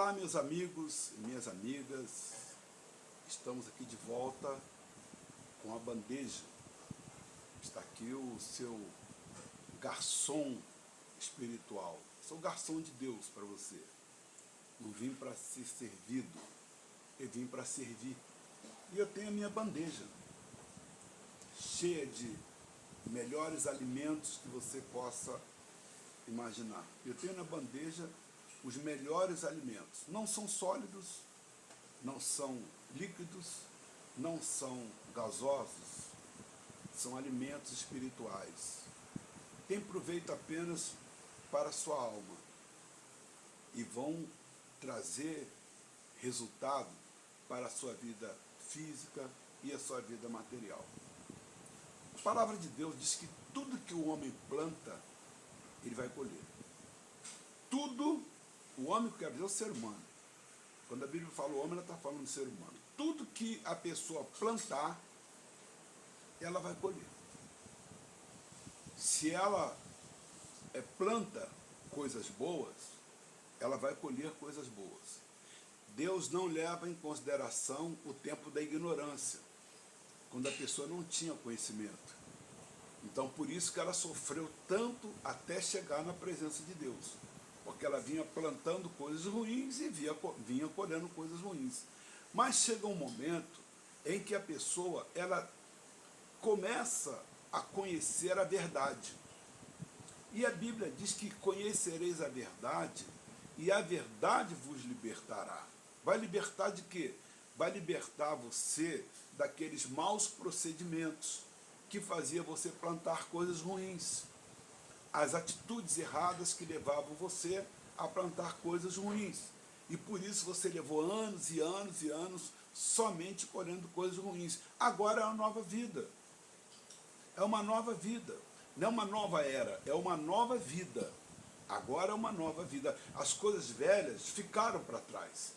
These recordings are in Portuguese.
Olá, meus amigos e minhas amigas, estamos aqui de volta com a bandeja. Está aqui o seu garçom espiritual. Sou garçom de Deus para você. Não vim para ser servido, eu vim para servir. E eu tenho a minha bandeja, cheia de melhores alimentos que você possa imaginar. Eu tenho na bandeja os melhores alimentos. Não são sólidos, não são líquidos, não são gasosos, são alimentos espirituais. Tem proveito apenas para a sua alma e vão trazer resultado para a sua vida física e a sua vida material. A palavra de Deus diz que tudo que o homem planta, ele vai colher. Tudo, o homem, quer dizer, o ser humano. Quando a Bíblia fala o homem, ela está falando do ser humano. Tudo que a pessoa plantar, ela vai colher. Se ela planta coisas boas, ela vai colher coisas boas. Deus não leva em consideração o tempo da ignorância, quando a pessoa não tinha conhecimento. Então, por isso que ela sofreu tanto até chegar na presença de Deus. Porque ela vinha plantando coisas ruins e vinha colhendo coisas ruins. Mas chega um momento em que a pessoa, ela começa a conhecer a verdade. E a Bíblia diz que conhecereis a verdade e a verdade vos libertará. Vai libertar de quê? Vai libertar você daqueles maus procedimentos que fazia você plantar coisas ruins. As atitudes erradas que levavam você a plantar coisas ruins. E por isso você levou anos e anos e anos somente colhendo coisas ruins. Agora é uma nova vida. É uma nova vida. Não é uma nova era, é uma nova vida. Agora é uma nova vida. As coisas velhas ficaram para trás.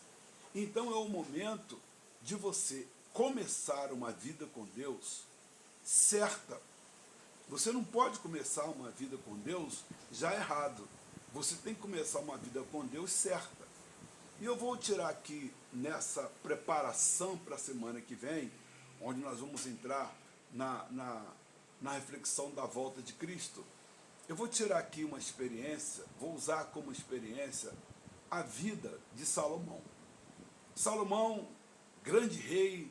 Então é o momento de você começar uma vida com Deus certa. Você não pode começar uma vida com Deus já errado. Você tem que começar uma vida com Deus certa. E eu vou tirar aqui, nessa preparação para a semana que vem, onde nós vamos entrar na reflexão da volta de Cristo, eu vou tirar aqui uma experiência, vou usar como experiência a vida de Salomão. Salomão, grande rei,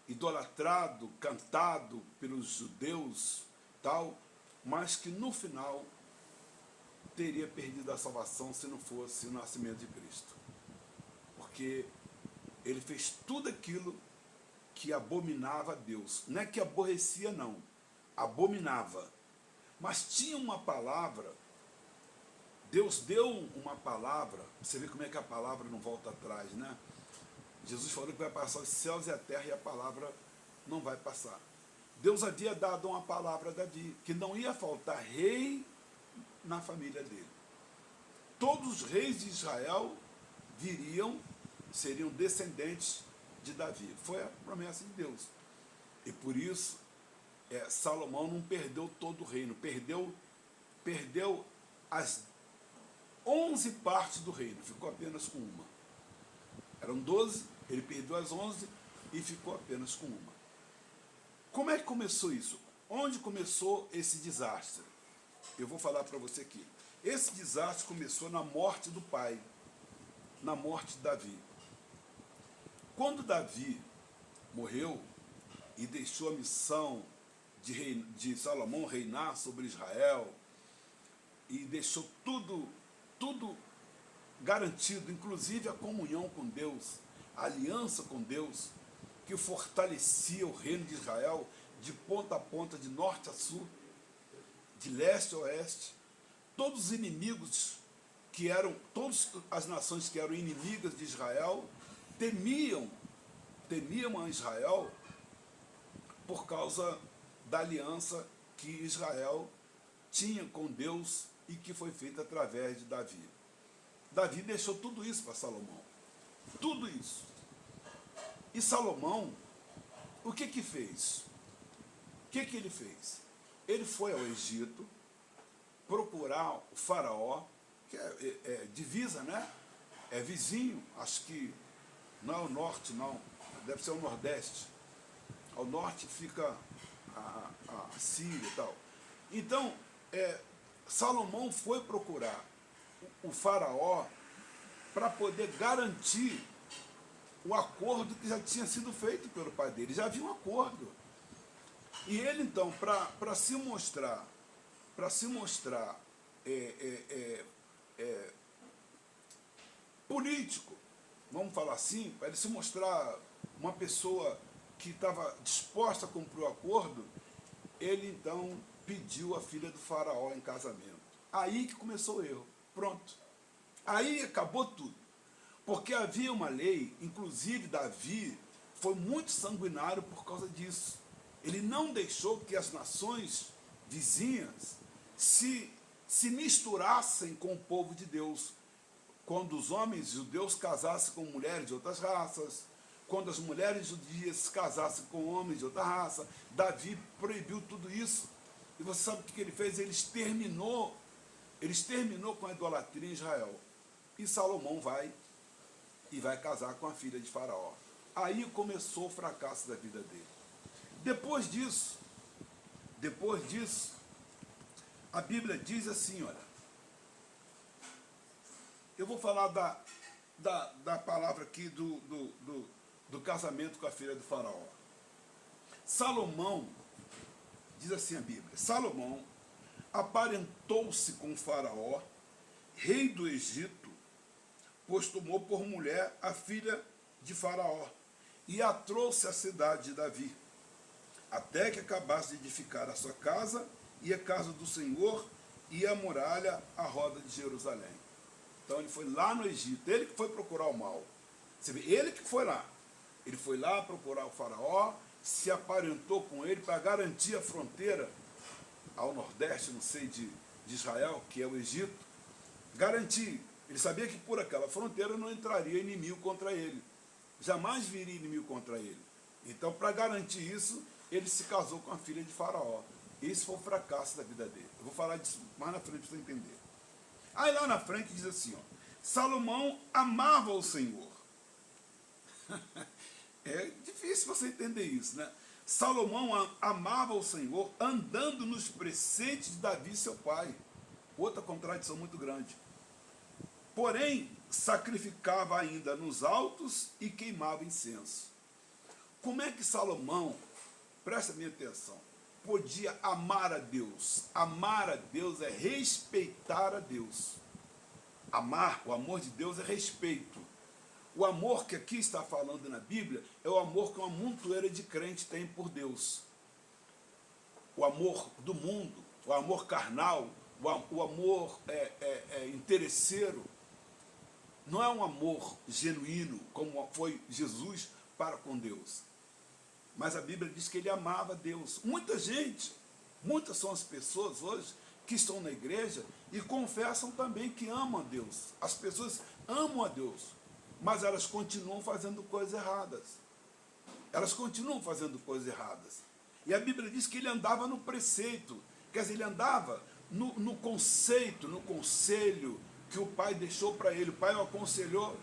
idolatrado, cantado pelos judeus, tal, mas que no final teria perdido a salvação se não fosse o nascimento de Cristo. Porque ele fez tudo aquilo que abominava a Deus. Não é que aborrecia, não. Abominava. Mas tinha uma palavra, Deus deu uma palavra, você vê como é que a palavra não volta atrás, né? Jesus falou que vai passar os céus e a terra e a palavra não vai passar. Deus havia dado uma palavra a Davi, que não ia faltar rei na família dele. Todos os reis de Israel seriam descendentes de Davi. Foi a promessa de Deus. E por isso, Salomão não perdeu todo o reino, perdeu as 11 partes do reino, ficou apenas com uma. Eram 12, ele perdeu as 11 e ficou apenas com uma. Como é que começou isso? Onde começou esse desastre? Eu vou falar para você aqui. Esse desastre começou na morte do pai, na morte de Davi. Quando Davi morreu e deixou a missão de Salomão reinar sobre Israel, e deixou tudo garantido, inclusive a comunhão com Deus, a aliança com Deus, que fortalecia o reino de Israel de ponta a ponta, de norte a sul, de leste a oeste. Todos os inimigos todas as nações que eram inimigas de Israel, temiam a Israel por causa da aliança que Israel tinha com Deus e que foi feita através de Davi. Davi deixou tudo isso para Salomão. Tudo isso. E Salomão, o que fez? O que ele fez? Ele foi ao Egito procurar o faraó, que é divisa, né? é vizinho, acho que não é o norte, não, deve ser o nordeste. Ao norte fica a Síria e tal. Então, Salomão foi procurar o faraó para poder garantir o acordo que já tinha sido feito pelo pai dele. Já havia um acordo. E ele, então, para se mostrar político, vamos falar assim, para ele se mostrar uma pessoa que estava disposta a cumprir o acordo, ele então pediu a filha do faraó em casamento. Aí que começou o erro. Pronto. Aí acabou tudo. Porque havia uma lei, inclusive Davi foi muito sanguinário por causa disso. Ele não deixou que as nações vizinhas se misturassem com o povo de Deus. Quando os homens judeus casassem com mulheres de outras raças, quando as mulheres judias se casassem com homens de outra raça, Davi proibiu tudo isso. E você sabe o que ele fez? Ele exterminou com a idolatria em Israel. E Salomão vai casar com a filha de Faraó. Aí começou o fracasso da vida dele. Depois disso, a Bíblia diz assim, olha, eu vou falar da palavra aqui do casamento com a filha do Faraó. Salomão, diz assim a Bíblia, Salomão aparentou-se com o Faraó, rei do Egito, pois tomou por mulher a filha de Faraó, e a trouxe à cidade de Davi, até que acabasse de edificar a sua casa, e a casa do Senhor, e a muralha à roda de Jerusalém. Então ele foi lá no Egito, ele que foi procurar o mal. Você vê, ele que foi lá. Ele foi lá procurar o faraó, se aparentou com ele para garantir a fronteira ao nordeste, não sei, de Israel, que é o Egito. Garantir. Ele sabia que por aquela fronteira não entraria inimigo contra ele. Jamais viria inimigo contra ele. Então, para garantir isso, ele se casou com a filha de Faraó. Esse foi o fracasso da vida dele. Eu vou falar disso mais na frente para você entender. Aí lá na frente diz assim, ó, Salomão amava o Senhor. É difícil você entender isso, né? Salomão amava o Senhor andando nos preceitos de Davi, seu pai. Outra contradição muito grande. Porém, sacrificava ainda nos altos e queimava incenso. Como é que Salomão, presta minha atenção, podia amar a Deus? Amar a Deus é respeitar a Deus. Amar, o amor de Deus é respeito. O amor que aqui está falando na Bíblia é o amor que uma montoeira de crente tem por Deus. O amor do mundo, o amor carnal, o amor interesseiro, não é um amor genuíno, como foi Jesus para com Deus. Mas a Bíblia diz que ele amava a Deus. Muitas são as pessoas hoje que estão na igreja e confessam também que amam a Deus. As pessoas amam a Deus, mas elas continuam fazendo coisas erradas. Elas continuam fazendo coisas erradas. E a Bíblia diz que ele andava no preceito, quer dizer, ele andava no conceito, no conselho que o pai deixou para ele. O pai o aconselhou.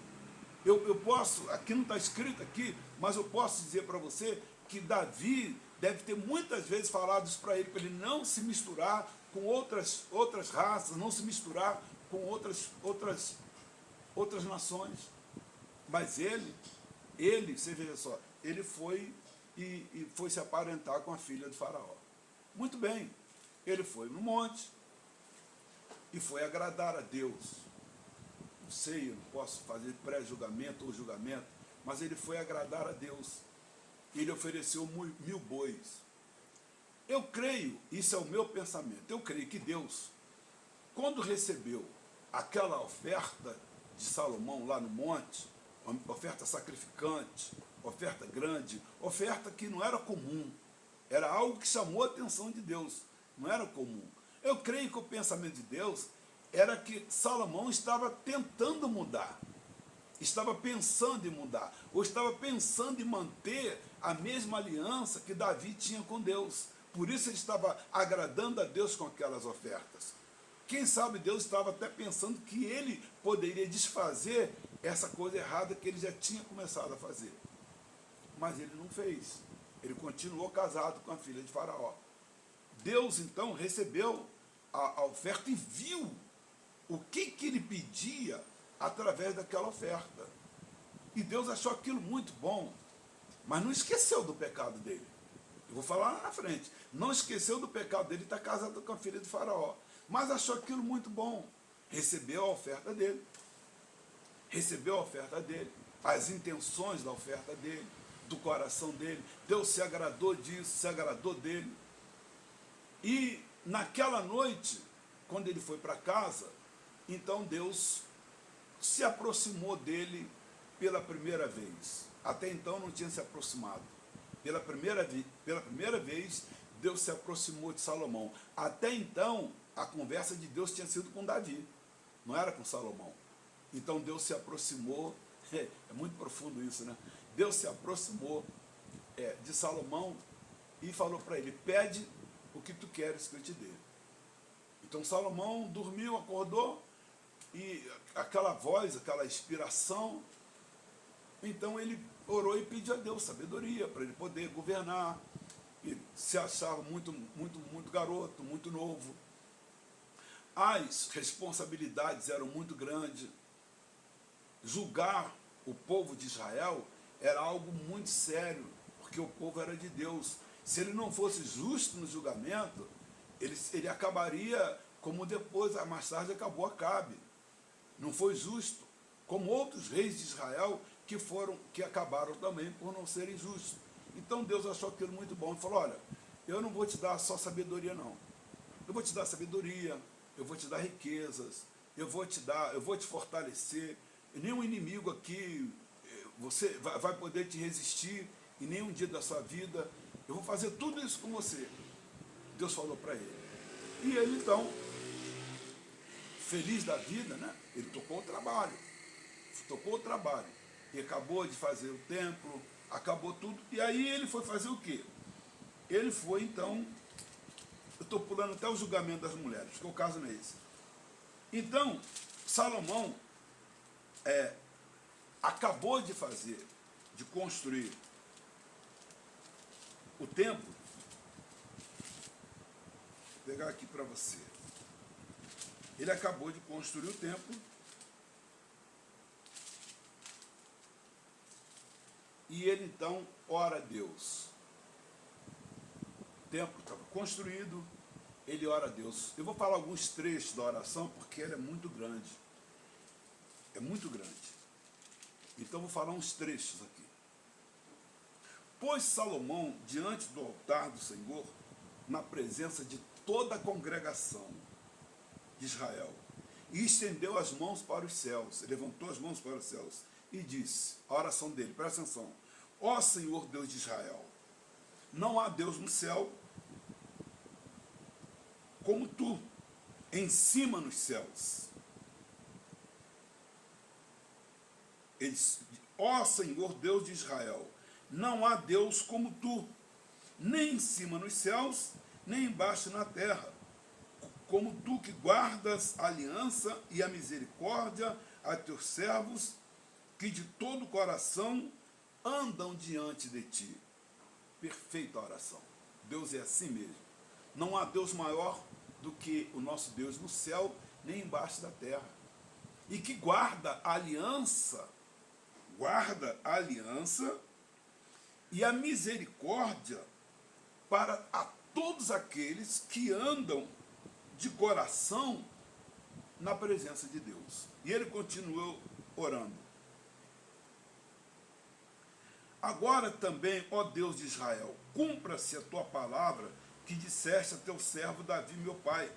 Eu posso, aqui não está escrito aqui, mas eu posso dizer para você que Davi deve ter muitas vezes falado isso para ele não se misturar com outras raças, não se misturar com outras nações. Mas ele, você veja só, ele foi e foi se aparentar com a filha do faraó. Muito bem, ele foi no monte e foi agradar a Deus. Não sei, eu não posso fazer pré-julgamento ou julgamento, mas ele foi agradar a Deus. Ele ofereceu 1000 bois. Eu creio, isso é o meu pensamento, eu creio que Deus, quando recebeu aquela oferta de Salomão lá no monte, uma oferta sacrificante, oferta grande, oferta que não era comum, era algo que chamou a atenção de Deus, não era comum. Eu creio que o pensamento de Deus era que Salomão estava tentando mudar, estava pensando em mudar, ou estava pensando em manter a mesma aliança que Davi tinha com Deus. Por isso ele estava agradando a Deus com aquelas ofertas. Quem sabe Deus estava até pensando que ele poderia desfazer essa coisa errada que ele já tinha começado a fazer. Mas ele não fez. Ele continuou casado com a filha de Faraó. Deus, então, recebeu a oferta e viu o que ele pedia através daquela oferta. E Deus achou aquilo muito bom, mas não esqueceu do pecado dele. Eu vou falar lá na frente. Não esqueceu do pecado dele, está casado com a filha de Faraó. Mas achou aquilo muito bom. Recebeu a oferta dele. Recebeu a oferta dele. As intenções da oferta dele, do coração dele. Deus se agradou disso, se agradou dele. E naquela noite, quando ele foi para casa, então Deus se aproximou dele pela primeira vez. Até então não tinha se aproximado. Pela primeira vez, Deus se aproximou de Salomão. Até então, a conversa de Deus tinha sido com Davi, não era com Salomão. Então Deus se aproximou, é muito profundo isso, né? Deus se aproximou de Salomão e falou para ele: pede o que tu queres que eu te dê. Então Salomão dormiu, acordou, e aquela voz, aquela inspiração, então ele orou e pediu a Deus sabedoria para ele poder governar. E se achava muito garoto, muito novo. As responsabilidades eram muito grandes. Julgar o povo de Israel era algo muito sério, porque o povo era de Deus. Se ele não fosse justo no julgamento, ele acabaria como depois, mais tarde, acabou Acabe. Não foi justo, como outros reis de Israel que acabaram também por não serem justos. Então Deus achou aquilo muito bom e falou: olha, eu não vou te dar só sabedoria, não. Eu vou te dar sabedoria, eu vou te dar riquezas, eu vou te fortalecer. E nenhum inimigo aqui você vai poder te resistir em nenhum dia da sua vida. Eu vou fazer tudo isso com você. Deus falou para ele. E ele então, feliz da vida, né? Ele tocou o trabalho. E acabou de fazer o templo, acabou tudo. E aí ele foi fazer o quê? Ele foi então, eu estou pulando até o julgamento das mulheres, porque o caso não é esse. Então, Salomão acabou de construir o templo. Vou pegar aqui para você. Ele acabou de construir o templo. E ele então ora a Deus. O templo estava construído, ele ora a Deus. Eu vou falar alguns trechos da oração, porque ela é muito grande. É muito grande. Então vou falar uns trechos aqui. Pôs Salomão diante do altar do Senhor, na presença de toda a congregação de Israel, e estendeu as mãos para os céus, levantou as mãos para os céus, e disse, a oração dele, presta atenção: ó Senhor Deus de Israel, não há Deus no céu como tu, em cima nos céus. Ele disse, ó Senhor Deus de Israel, não há Deus como tu, nem em cima nos céus, nem embaixo na terra, como tu que guardas a aliança e a misericórdia a teus servos, que de todo o coração andam diante de ti. Perfeita oração. Deus é assim mesmo. Não há Deus maior do que o nosso Deus no céu, nem embaixo da terra. E que guarda a aliança e a misericórdia para a todos aqueles que andam de coração na presença de Deus. E ele continuou orando. Agora também, ó Deus de Israel, cumpra-se a tua palavra que disseste a teu servo Davi, meu pai.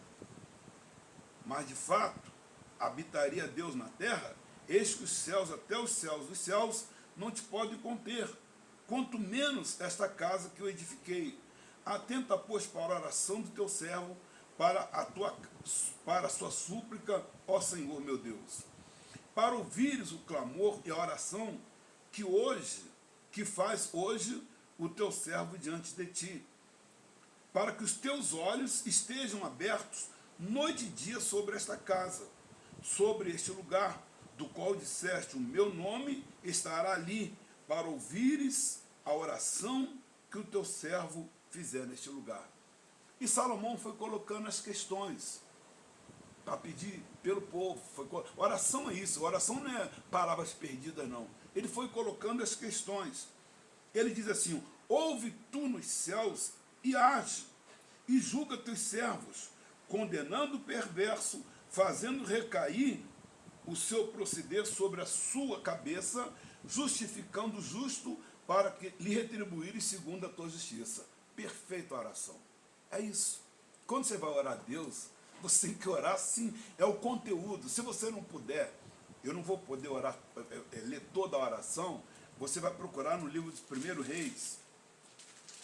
Mas de fato, habitaria Deus na terra? Eis que os céus, até os céus dos céus, não te podem conter, quanto menos esta casa que eu edifiquei. Atenta, pois, para a oração do teu servo, para a sua súplica, ó Senhor meu Deus, para ouvires o clamor e a oração que faz hoje o teu servo diante de ti, para que os teus olhos estejam abertos noite e dia sobre esta casa, sobre este lugar, do qual disseste, o meu nome estará ali, para ouvires a oração que o teu servo fizer neste lugar. E Salomão foi colocando as questões para pedir pelo povo. Oração é isso, oração não é palavras perdidas, não. Ele foi colocando as questões. Ele diz assim, ouve tu nos céus e age, e julga teus servos, condenando o perverso, fazendo recair o seu proceder sobre a sua cabeça, justificando o justo, para que lhe retribuires segundo a tua justiça. Perfeita oração. É isso. Quando você vai orar a Deus, você tem que orar sim, é o conteúdo. Se você não puder, eu não vou poder orar, ler toda a oração, você vai procurar no livro de 1 Reis,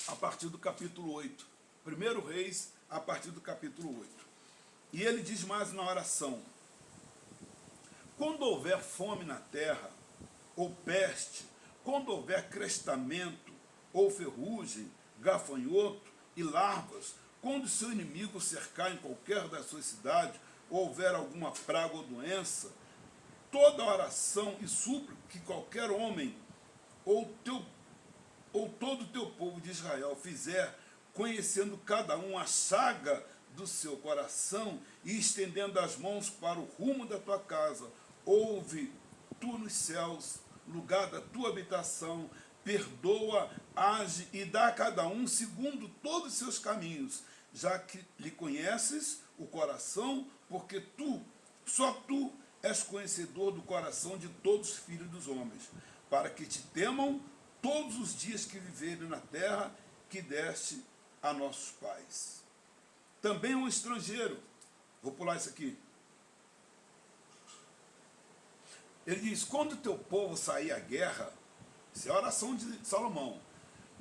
a partir do capítulo 8. 1 Reis, a partir do capítulo 8. E ele diz mais na oração, quando houver fome na terra, ou peste, quando houver crestamento, ou ferrugem, gafanhoto e larvas, quando seu inimigo cercar em qualquer das suas cidades, ou houver alguma praga ou doença, toda oração e súplica que qualquer homem ou todo o teu povo de Israel fizer, conhecendo cada um a chaga do seu coração e estendendo as mãos para o rumo da tua casa, ouve tu nos céus, lugar da tua habitação, perdoa, age e dá a cada um segundo todos os seus caminhos, já que lhe conheces o coração, porque só tu és conhecedor do coração de todos os filhos dos homens, para que te temam todos os dias que viverem na terra que deste a nossos pais. Também um estrangeiro, vou pular isso aqui, ele diz, quando o teu povo sair à guerra, isso é a oração de Salomão,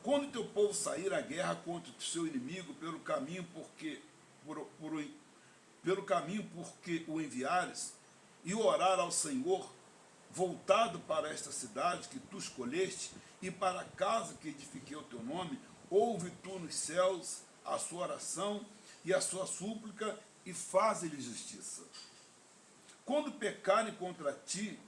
quando o teu povo sair à guerra contra o seu inimigo pelo caminho porque o enviares, e orar ao Senhor, voltado para esta cidade que tu escolheste, e para a casa que edifiquei o teu nome, ouve tu nos céus a sua oração e a sua súplica, e faze-lhe justiça. Quando pecarem contra ti,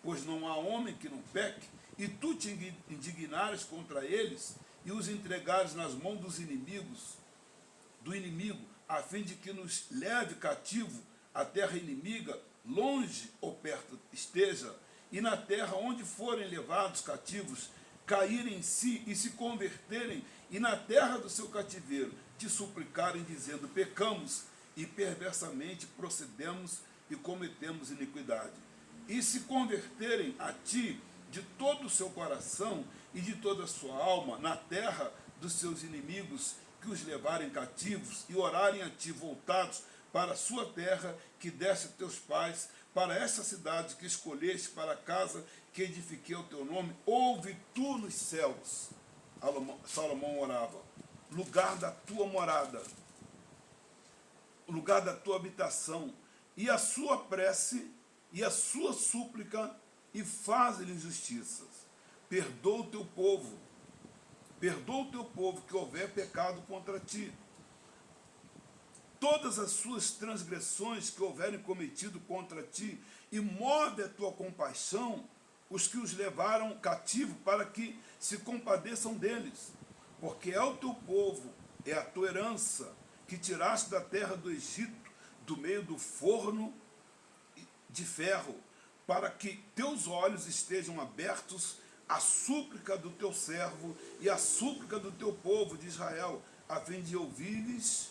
pois não há homem que não peque, e tu te indignares contra eles, e os entregares nas mãos do inimigo, a fim de que nos leve cativo à terra inimiga, longe ou perto esteja, e na terra onde forem levados cativos, caírem em si e se converterem, e na terra do seu cativeiro te suplicarem, dizendo, pecamos e perversamente procedemos e cometemos iniquidade. E se converterem a ti de todo o seu coração e de toda a sua alma, na terra dos seus inimigos, que os levarem cativos, e orarem a ti voltados para a sua terra, que deste a teus pais, para essa cidade que escolheste, para a casa que edifiquei o teu nome, ouve tu nos céus, Salomão orava, lugar da tua morada, lugar da tua habitação, e a sua prece e a sua súplica, e faz-lhe justiças. Perdoa o teu povo que houver pecado contra ti. Todas as suas transgressões que houverem cometido contra ti, e move a tua compaixão os que os levaram cativo, para que se compadeçam deles. Porque é o teu povo, é a tua herança, que tiraste da terra do Egito, do meio do forno de ferro, para que teus olhos estejam abertos à súplica do teu servo e à súplica do teu povo de Israel, a fim de ouvires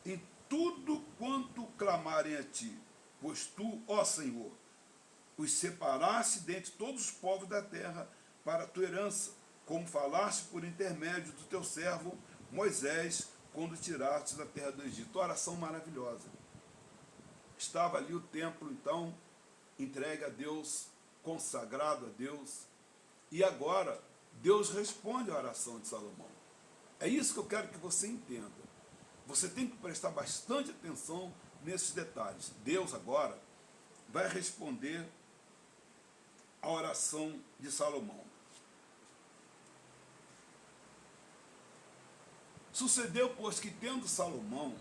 em tudo quanto clamarem a ti. Pois tu, ó Senhor, os separaste dentre todos os povos da terra para a tua herança, como falaste por intermédio do teu servo Moisés, quando tiraste da terra do Egito. Oração maravilhosa. Estava ali o templo, então, entregue a Deus, consagrado a Deus, e agora Deus responde à oração de Salomão. É isso que eu quero que você entenda. Você tem que prestar bastante atenção nesses detalhes. Deus agora vai responder a oração de Salomão. Sucedeu, pois, que tendo Salomão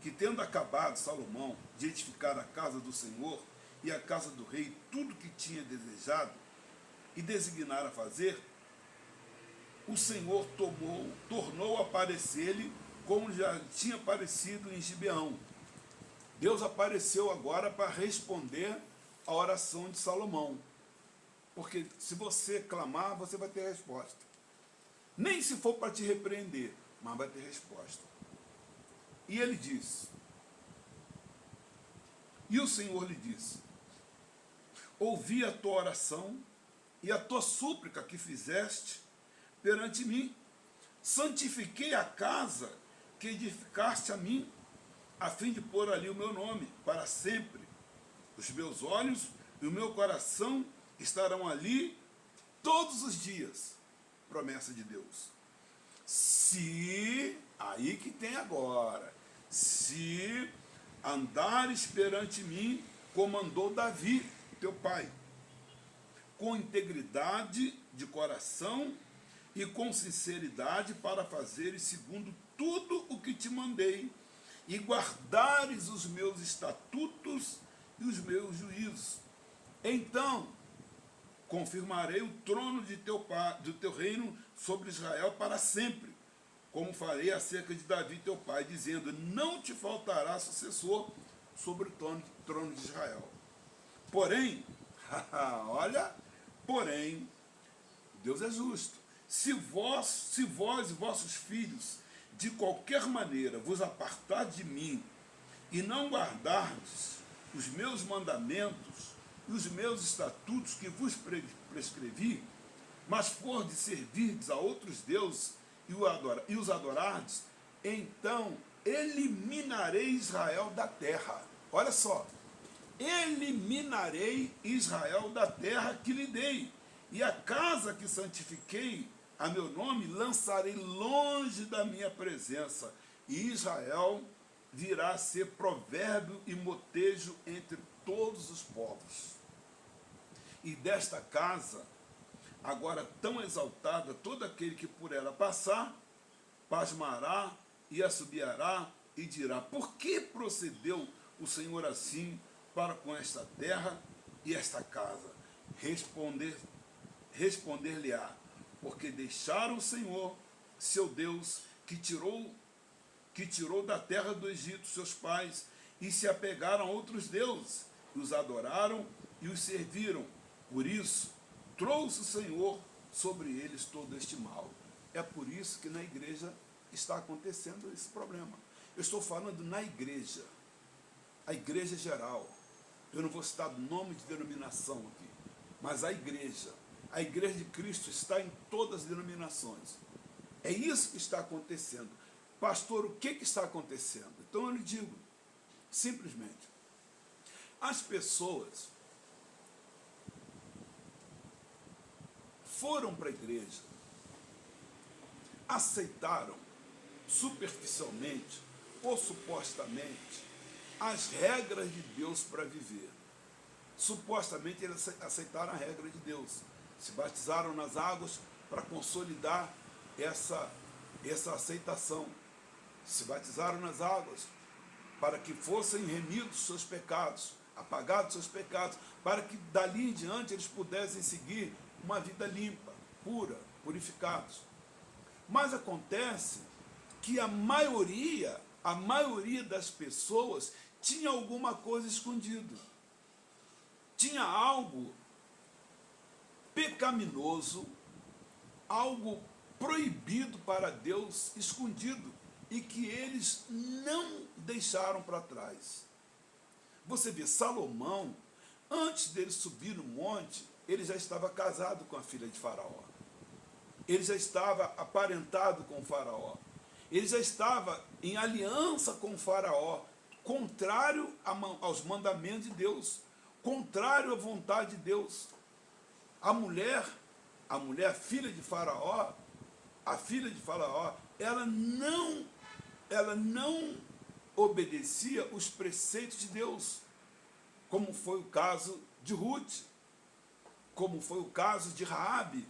que tendo acabado Salomão de edificar a casa do Senhor e a casa do rei, tudo que tinha desejado e designara fazer, o Senhor tornou a aparecer-lhe como já tinha aparecido em Gibeão. Deus apareceu agora para responder a oração de Salomão. Porque se você clamar, você vai ter resposta. Nem se for para te repreender, mas vai ter resposta. E ele disse, e o Senhor lhe disse, ouvi a tua oração e a tua súplica que fizeste perante mim. Santifiquei a casa que edificaste a mim, a fim de pôr ali o meu nome para sempre. Os meus olhos e o meu coração estarão ali todos os dias. Promessa de Deus. Se, aí que tem agora, se andares perante mim, como andou Davi, teu pai, com integridade de coração e com sinceridade para fazeres segundo tudo o que te mandei, e guardares os meus estatutos e os meus juízos. Então confirmarei o trono de do teu reino sobre Israel para sempre, como farei acerca de Davi teu pai, dizendo, não te faltará sucessor sobre o trono de Israel. Porém, olha, porém, Deus é justo. Se vós e vossos filhos, de qualquer maneira, vos apartar de mim, e não guardardes os meus mandamentos, e os meus estatutos que vos prescrevi, mas for de servirdes a outros deuses e os adorardes, então eliminarei Israel da terra. Olha só, eliminarei Israel da terra que lhe dei, e a casa que santifiquei a meu nome lançarei longe da minha presença, e Israel virá a ser provérbio e motejo entre todos os povos. E desta casa, agora tão exaltada, todo aquele que por ela passar, pasmará e assobiará e dirá, por que procedeu o Senhor assim para com esta terra e esta casa? Responder-lhe-á, porque deixaram o Senhor, seu Deus, que tirou da terra do Egito seus pais, e se apegaram a outros deuses, e os adoraram e os serviram. Por isso, trouxe o Senhor sobre eles todo este mal. É por isso que na igreja está acontecendo esse problema. Eu estou falando na igreja, a igreja geral. Eu não vou citar nome de denominação aqui, mas a igreja de Cristo está em todas as denominações. É isso que está acontecendo. Pastor, o que está acontecendo? Então eu lhe digo, simplesmente, as pessoas foram para a igreja, aceitaram superficialmente ou supostamente as regras de Deus para viver. Supostamente eles aceitaram a regra de Deus, se batizaram nas águas para consolidar essa aceitação, se batizaram nas águas para que fossem remidos seus pecados, apagados seus pecados, para que dali em diante eles pudessem seguir uma vida limpa, pura, purificados. Mas acontece que a maioria das pessoas tinha alguma coisa escondida. Tinha algo pecaminoso, algo proibido para Deus, escondido, e que eles não deixaram para trás. Você vê, Salomão, antes dele subir no monte, ele já estava casado com a filha de Faraó. Ele já estava aparentado com o Faraó. Ele já estava em aliança com o Faraó, contrário aos mandamentos de Deus, contrário à vontade de Deus. A mulher, filha de Faraó, ela não obedecia os preceitos de Deus, como foi o caso de Ruth, como foi o caso de Raabe.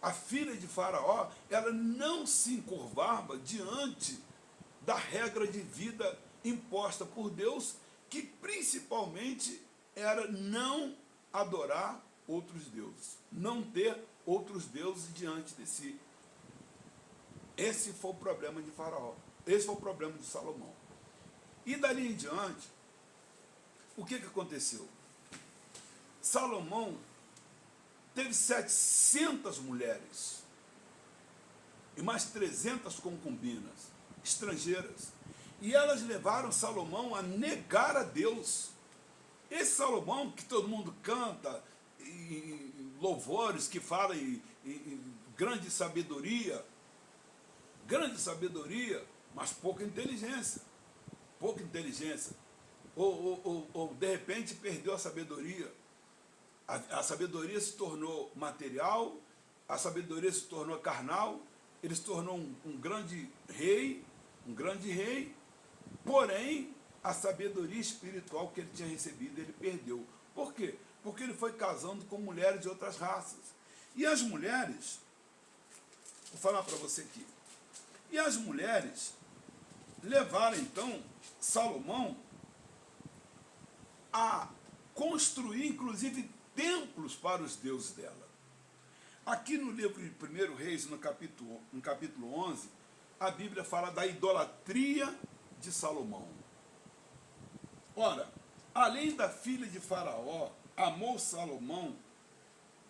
A filha de Faraó, ela não se encurvava diante da regra de vida imposta por Deus, que principalmente era não adorar outros deuses, não ter outros deuses diante de si. Esse foi o problema de Faraó, esse foi o problema de Salomão. E dali em diante, o que aconteceu? Salomão teve 700 mulheres e mais 300 concubinas estrangeiras, e elas levaram Salomão a negar a Deus. Esse Salomão que todo mundo canta, e louvores, que fala em grande sabedoria, mas pouca inteligência, ou de repente perdeu a sabedoria. A sabedoria se tornou material, a sabedoria se tornou carnal, ele se tornou um grande rei, porém a sabedoria espiritual que ele tinha recebido ele perdeu. Por quê? Porque ele foi casando com mulheres de outras raças. E as mulheres, vou falar para você aqui, e as mulheres levaram então Salomão a construir inclusive templos para os deuses dela. Aqui no livro de 1 Reis, no capítulo 11, a Bíblia fala da idolatria de Salomão. Ora, além da filha de Faraó, amou Salomão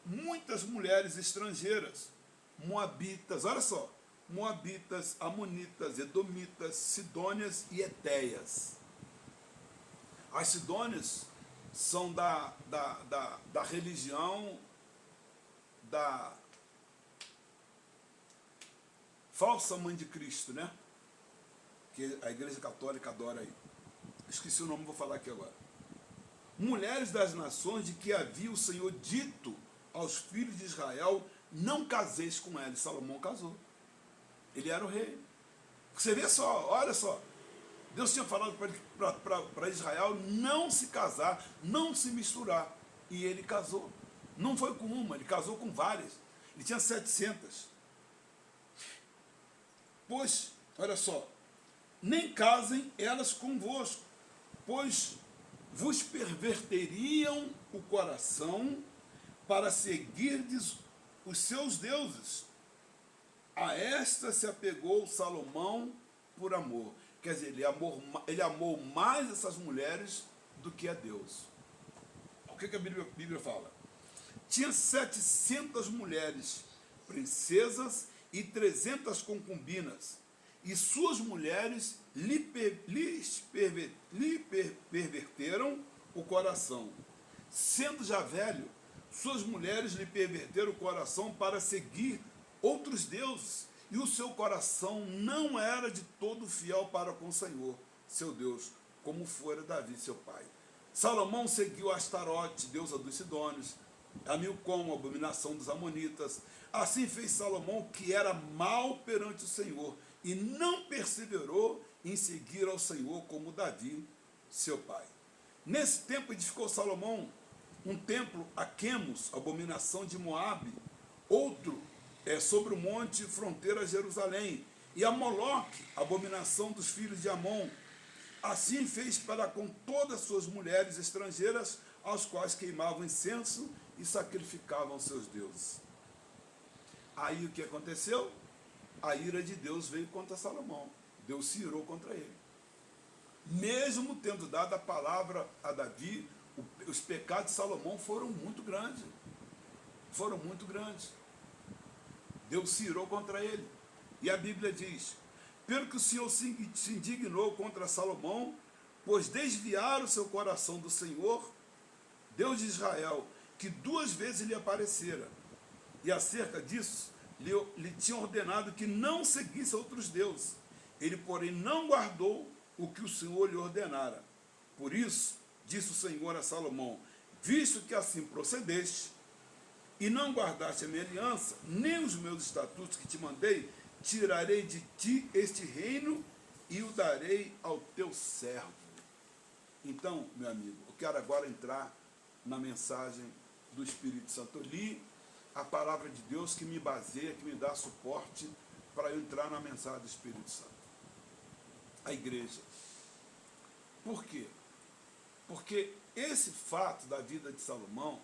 muitas mulheres estrangeiras, moabitas, olha só, moabitas, amonitas, edomitas, sidônias e etéias. As sidônias são da religião da falsa mãe de Cristo, né? Que a Igreja Católica adora aí. Esqueci o nome, vou falar aqui agora. Mulheres das nações de que havia o Senhor dito aos filhos de Israel, não caseis com ela. E Salomão casou. Ele era o rei. Você vê só, olha só. Deus tinha falado para Israel não se casar, não se misturar. E ele casou. Não foi com uma, ele casou com várias. Ele tinha 700. Pois, olha só, nem casem elas convosco, pois vos perverteriam o coração para seguirdes os seus deuses. A esta se apegou Salomão por amor. Quer dizer, ele amou mais essas mulheres do que a Deus. O que a Bíblia fala? Tinha 700 mulheres, princesas e 300 concubinas, e suas mulheres lhe perverteram o coração. Sendo já velho, suas mulheres lhe perverteram o coração para seguir outros deuses, e o seu coração não era de todo fiel para com o Senhor, seu Deus, como fora Davi, seu pai. Salomão seguiu Astarote, deusa dos sidônios, a Milcom, a abominação dos amonitas. Assim fez Salomão, que era mau perante o Senhor, e não perseverou em seguir ao Senhor como Davi, seu pai. Nesse tempo edificou Salomão um templo a Quemos, abominação de Moabe, outro sobre o monte fronteira a Jerusalém, e a Moloque, abominação dos filhos de Amon. Assim fez para com todas as suas mulheres estrangeiras, aos quais queimavam incenso e sacrificavam seus deuses. Aí o que aconteceu? A ira de Deus veio contra Salomão. Deus se irou contra ele. Mesmo tendo dado a palavra a Davi, os pecados de Salomão foram muito grandes. Deus se irou contra ele. E a Bíblia diz: pelo que o Senhor se indignou contra Salomão, pois desviaram o seu coração do Senhor, Deus de Israel, que 2 vezes lhe aparecera, e acerca disso lhe tinha ordenado que não seguisse outros deuses. Ele, porém, não guardou o que o Senhor lhe ordenara. Por isso, disse o Senhor a Salomão: visto que assim procedeste, e não guardaste a minha aliança, nem os meus estatutos que te mandei, tirarei de ti este reino e o darei ao teu servo. Então, meu amigo, eu quero agora entrar na mensagem do Espírito Santo. Eu li a palavra de Deus que me baseia, que me dá suporte para eu entrar na mensagem do Espírito Santo. A igreja. Por quê? Porque esse fato da vida de Salomão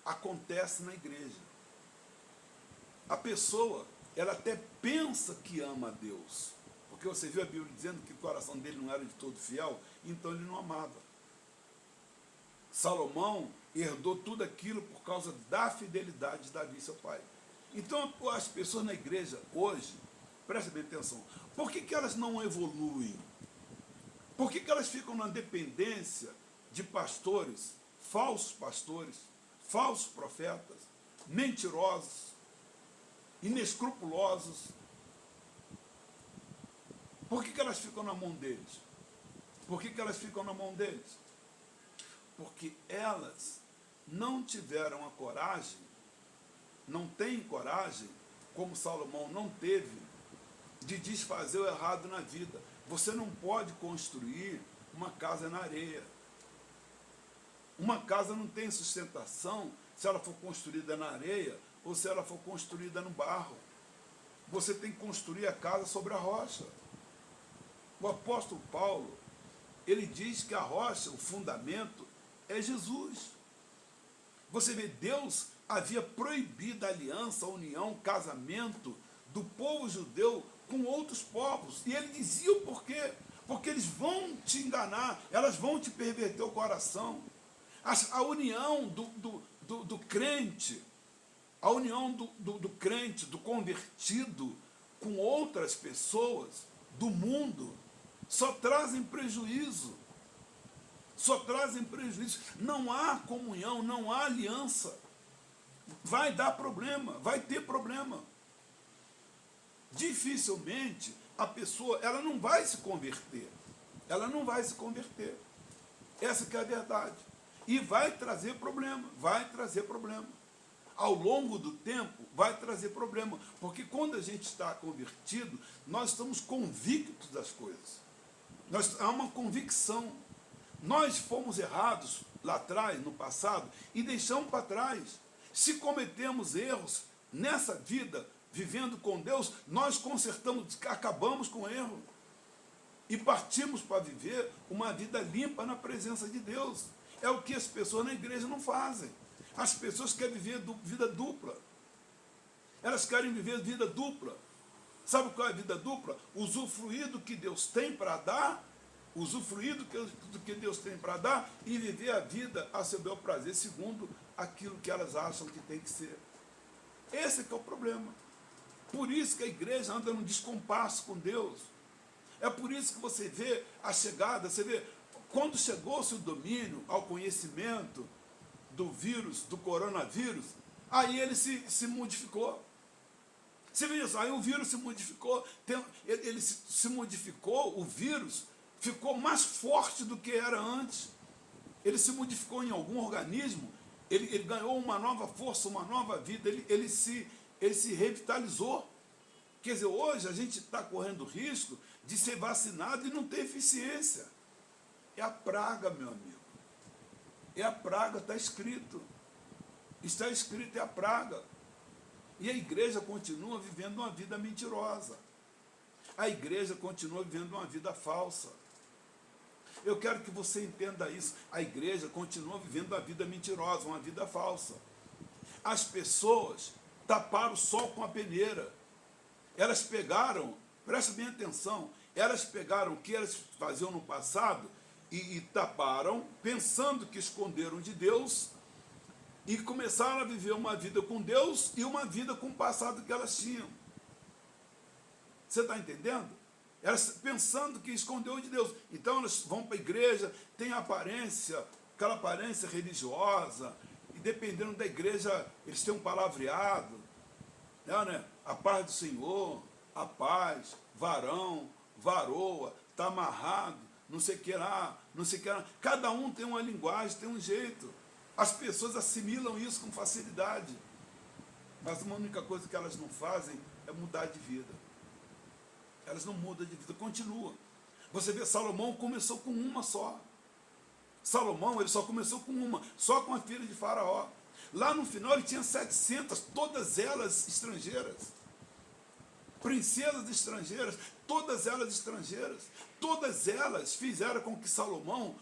acontece na igreja. A pessoa, ela até pensa que ama a Deus, porque você viu a Bíblia dizendo que o coração dele não era de todo fiel, então ele não amava. Salomão herdou tudo aquilo por causa da fidelidade de Davi, seu pai. Então, as pessoas na igreja hoje, prestem bem atenção, por que elas não evoluem? Por que elas ficam na dependência de pastores, falsos profetas, mentirosos, inescrupulosos? Por que elas ficam na mão deles? Por que elas ficam na mão deles? Porque elas não tiveram a coragem, não têm coragem, como Salomão não teve, de desfazer o errado na vida. Você não pode construir uma casa na areia. Uma casa não tem sustentação se ela for construída na areia ou se ela for construída no barro. Você tem que construir a casa sobre a rocha. O apóstolo Paulo, ele diz que a rocha, o fundamento, é Jesus. Você vê, Deus havia proibido a aliança, a união, o casamento do povo judeu com outros povos. E ele dizia o porquê. Porque eles vão te enganar, elas vão te perverter o coração. A união do crente, a união do crente, do convertido, com outras pessoas do mundo, só trazem prejuízo. Só trazem prejuízo. Não há comunhão, não há aliança. Vai dar problema, vai ter problema. Dificilmente a pessoa, ela não vai se converter. Ela não vai se converter. Essa que é a verdade. E vai trazer problema, vai trazer problema. Ao longo do tempo, vai trazer problema. Porque quando a gente está convertido, nós estamos convictos das coisas. Há uma convicção. Nós fomos errados lá atrás, no passado, e deixamos para trás. Se cometemos erros nessa vida, vivendo com Deus, nós consertamos, acabamos com o erro. E partimos para viver uma vida limpa na presença de Deus. É o que as pessoas na igreja não fazem. As pessoas querem viver vida dupla. Elas querem viver vida dupla. Sabe qual é a vida dupla? Usufruir do que Deus tem para dar, usufruir do que Deus tem para dar e viver a vida a seu bel prazer, segundo aquilo que elas acham que tem que ser. Esse que é o problema. Por isso que a igreja anda num descompasso com Deus. É por isso que você vê a chegada, você vê, quando chegou-se o domínio ao conhecimento do vírus, do coronavírus, aí ele se modificou. Você vê isso, aí o vírus se modificou, ele se modificou, o vírus ficou mais forte do que era antes. Ele se modificou em algum organismo, ele ganhou uma nova força, uma nova vida, ele se revitalizou. Quer dizer, hoje a gente está correndo risco de ser vacinado e não ter eficiência. É a praga, meu amigo. É a praga, está escrito. Está escrito, é a praga. E a igreja continua vivendo uma vida mentirosa. A igreja continua vivendo uma vida falsa. Eu quero que você entenda isso. A igreja continua vivendo uma vida mentirosa, uma vida falsa. As pessoas taparam o sol com a peneira. Elas pegaram, presta bem atenção, elas pegaram o que elas faziam no passado e taparam, pensando que esconderam de Deus, e começaram a viver uma vida com Deus e uma vida com o passado que elas tinham. Você está entendendo? Elas pensando que escondeu de Deus. Então elas vão para a igreja, tem aparência, aquela aparência religiosa, e dependendo da igreja, eles têm um palavreado, né? A paz do Senhor, a paz, varão, varoa, está amarrado, não sei o que lá, não sei o que lá. Cada um tem uma linguagem, tem um jeito. As pessoas assimilam isso com facilidade. Mas uma única coisa que elas não fazem é mudar de vida. Elas não mudam de vida, continuam. Você vê, Salomão começou com uma só. Salomão, ele só começou com uma, só com a filha de Faraó. Lá no final ele tinha 700, todas elas estrangeiras. princesas estrangeiras, todas elas estrangeiras, todas elas fizeram com que Salomão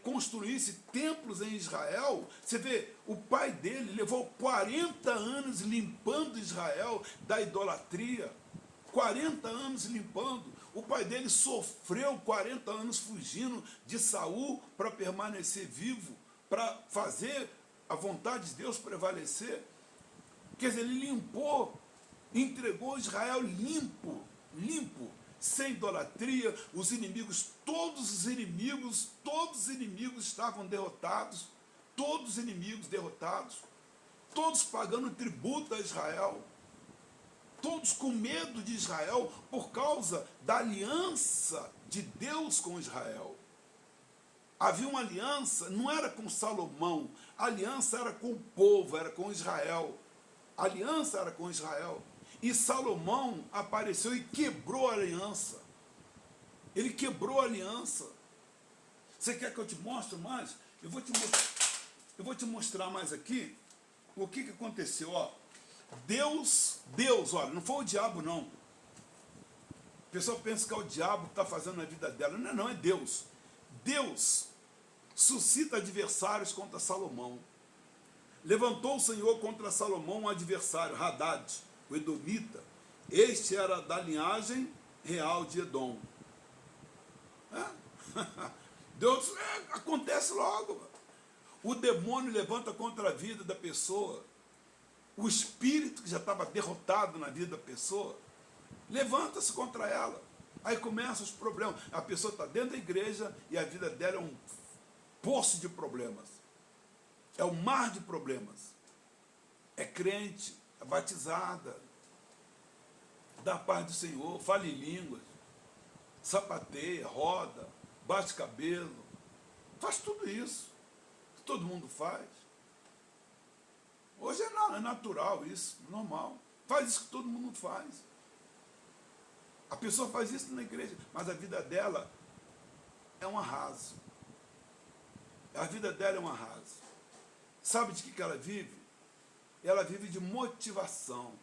construísse templos em Israel. Você vê, o pai dele levou 40 anos limpando Israel da idolatria, 40 anos limpando. O pai dele sofreu 40 anos fugindo de Saul para permanecer vivo, para fazer a vontade de Deus prevalecer. Quer dizer, ele limpou, entregou Israel limpo, sem idolatria. Os inimigos, todos os inimigos estavam derrotados, todos os inimigos derrotados, todos pagando tributo a Israel, todos com medo de Israel por causa da aliança de Deus com Israel. Havia uma aliança, não era com Salomão, a aliança era com o povo, era com Israel. A aliança era com Israel. E Salomão apareceu e quebrou a aliança. Ele quebrou a aliança. Você quer que eu te mostre mais? Eu vou te mostrar mais aqui o que aconteceu. Ó, Deus, olha, não foi o diabo não. O pessoal pensa que é o diabo que está fazendo na vida dela. Não, é Deus. Deus suscita adversários contra Salomão. Levantou o Senhor contra Salomão um adversário, Hadad, o edomita. Este era da linhagem real de Edom. Deus, acontece logo. O demônio levanta contra a vida da pessoa. O espírito que já estava derrotado na vida da pessoa, levanta-se contra ela. Aí começam os problemas. A pessoa está dentro da igreja e a vida dela é um poço de problemas. É um mar de problemas. É crente, é batizada, dá a paz do Senhor, fala em línguas, sapateia, roda, bate cabelo, faz tudo isso. Todo mundo faz. Hoje é natural isso, normal. Faz isso que todo mundo faz. A pessoa faz isso na igreja, mas a vida dela é um arraso. A vida dela é um arraso. Sabe de que ela vive? Ela vive de motivação.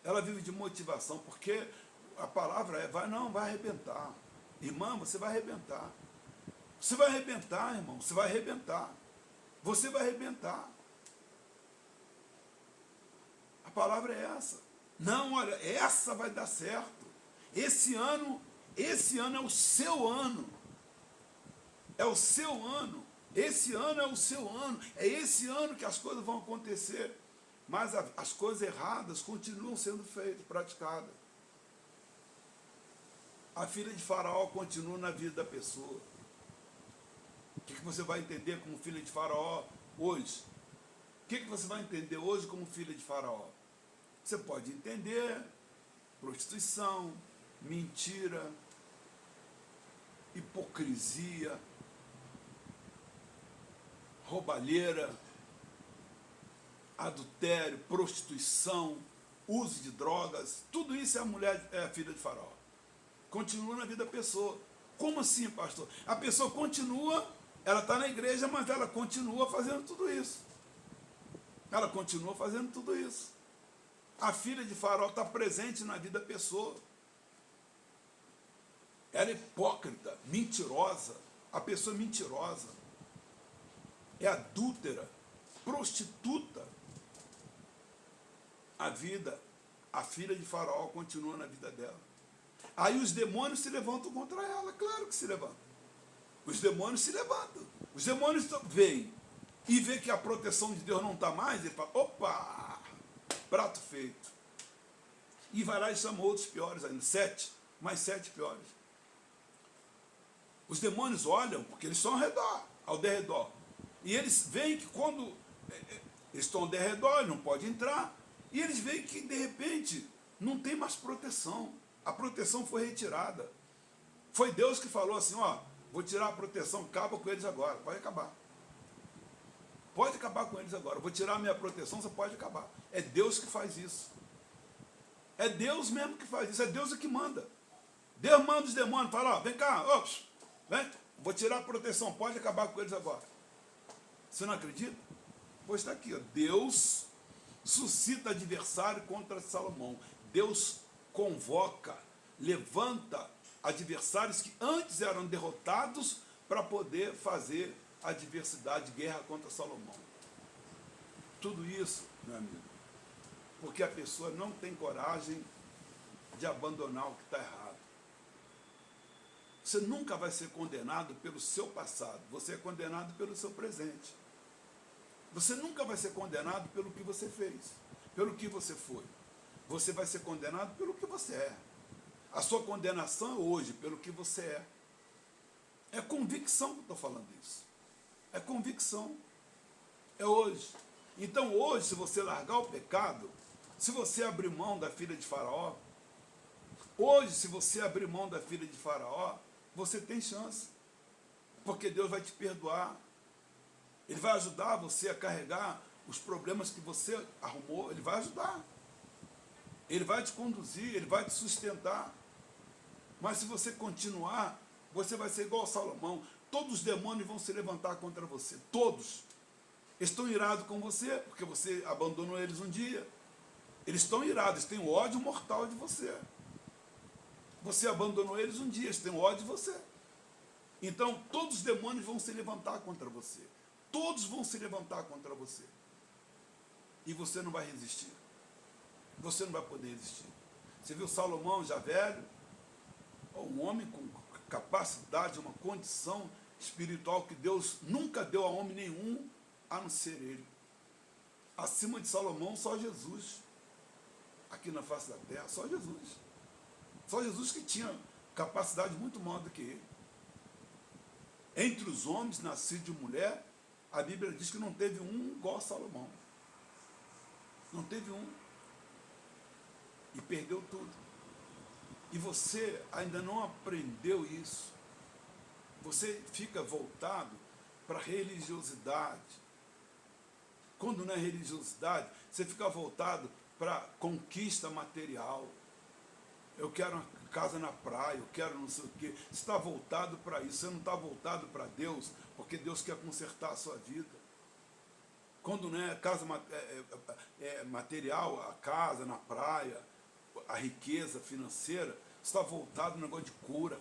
Ela vive de motivação, porque a palavra é, vai arrebentar. Irmã, você vai arrebentar. Você vai arrebentar, irmão, você vai arrebentar. Você vai arrebentar. A palavra é essa. Não, olha, essa vai dar certo. Esse ano é o seu ano. É o seu ano. Esse ano é o seu ano. É esse ano que as coisas vão acontecer. Mas as coisas erradas continuam sendo feitas, praticadas. A filha de Faraó continua na vida da pessoa. O que você vai entender como filha de Faraó hoje? O que você vai entender hoje como filha de Faraó? Você pode entender prostituição, mentira, hipocrisia, roubalheira, adultério, prostituição, uso de drogas. Tudo isso é a filha de Faraó. Continua na vida da pessoa. Como assim, pastor? A pessoa continua, ela está na igreja, mas ela continua fazendo tudo isso. Ela continua fazendo tudo isso. A filha de Faraó está presente na vida da pessoa. Ela é hipócrita, mentirosa. A pessoa é mentirosa. É adúltera, prostituta. A filha de Faraó continua na vida dela. Aí os demônios se levantam contra ela. Claro que se levantam. Os demônios se levantam. Os demônios veem e vê que a proteção de Deus não está mais. Ele fala, opa, prato feito. E vai lá e chama outros piores ainda. 7, mais 7 piores. Os demônios olham, porque eles estão ao derredor. E eles veem que quando eles estão ao derredor, não pode entrar. E eles veem que, de repente, não tem mais proteção. A proteção foi retirada. Foi Deus que falou assim, ó, vou tirar a proteção, acaba com eles agora. Pode acabar. Pode acabar com eles agora. Vou tirar a minha proteção, você pode acabar. É Deus que faz isso. É Deus mesmo que faz isso. É Deus que manda. Deus manda os demônios, fala, ó, vem cá, ops, vem, vou tirar a proteção, pode acabar com eles agora. Você não acredita? Pois está aqui, ó. Deus suscita adversário contra Salomão. Deus convoca, levanta adversários que antes eram derrotados para poder fazer adversidade, guerra contra Salomão. Tudo isso, meu amigo, porque a pessoa não tem coragem de abandonar o que está errado. Você nunca vai ser condenado pelo seu passado, você é condenado pelo seu presente. Você nunca vai ser condenado pelo que você fez, pelo que você foi. Você vai ser condenado pelo que você é. A sua condenação é hoje, pelo que você é. É convicção que eu estou falando isso. É convicção. É hoje. Então hoje, se você largar o pecado, se você abrir mão da filha de Faraó, hoje, se você abrir mão da filha de Faraó, você tem chance. Porque Deus vai te perdoar. Ele vai ajudar você a carregar os problemas que você arrumou. Ele vai ajudar. Ele vai te conduzir, ele vai te sustentar. Mas se você continuar, você vai ser igual a Salomão. Todos os demônios vão se levantar contra você. Todos. Estão irados com você, porque você abandonou eles um dia. Eles estão irados, eles têm o ódio mortal de você. Você abandonou eles um dia, eles têm o ódio de você. Então, todos os demônios vão se levantar contra você. Todos vão se levantar contra você. E você não vai resistir. Você não vai poder resistir. Você viu Salomão já velho? Um homem com capacidade, uma condição espiritual que Deus nunca deu a homem nenhum, a não ser ele. Acima de Salomão, só Jesus. Aqui na face da terra, só Jesus. Só Jesus que tinha capacidade muito maior do que ele. Entre os homens, nascidos de mulher, a Bíblia diz que não teve um igual a Salomão. Não teve um. E perdeu tudo. E você ainda não aprendeu isso. Você fica voltado para a religiosidade. Quando não é religiosidade, você fica voltado para a conquista material. Eu quero uma casa na praia, eu quero não sei o quê. Você está voltado para isso, você não está voltado para Deus, porque Deus quer consertar a sua vida. Quando não é casa material, a casa na praia, a riqueza financeira, está voltado no negócio de cura.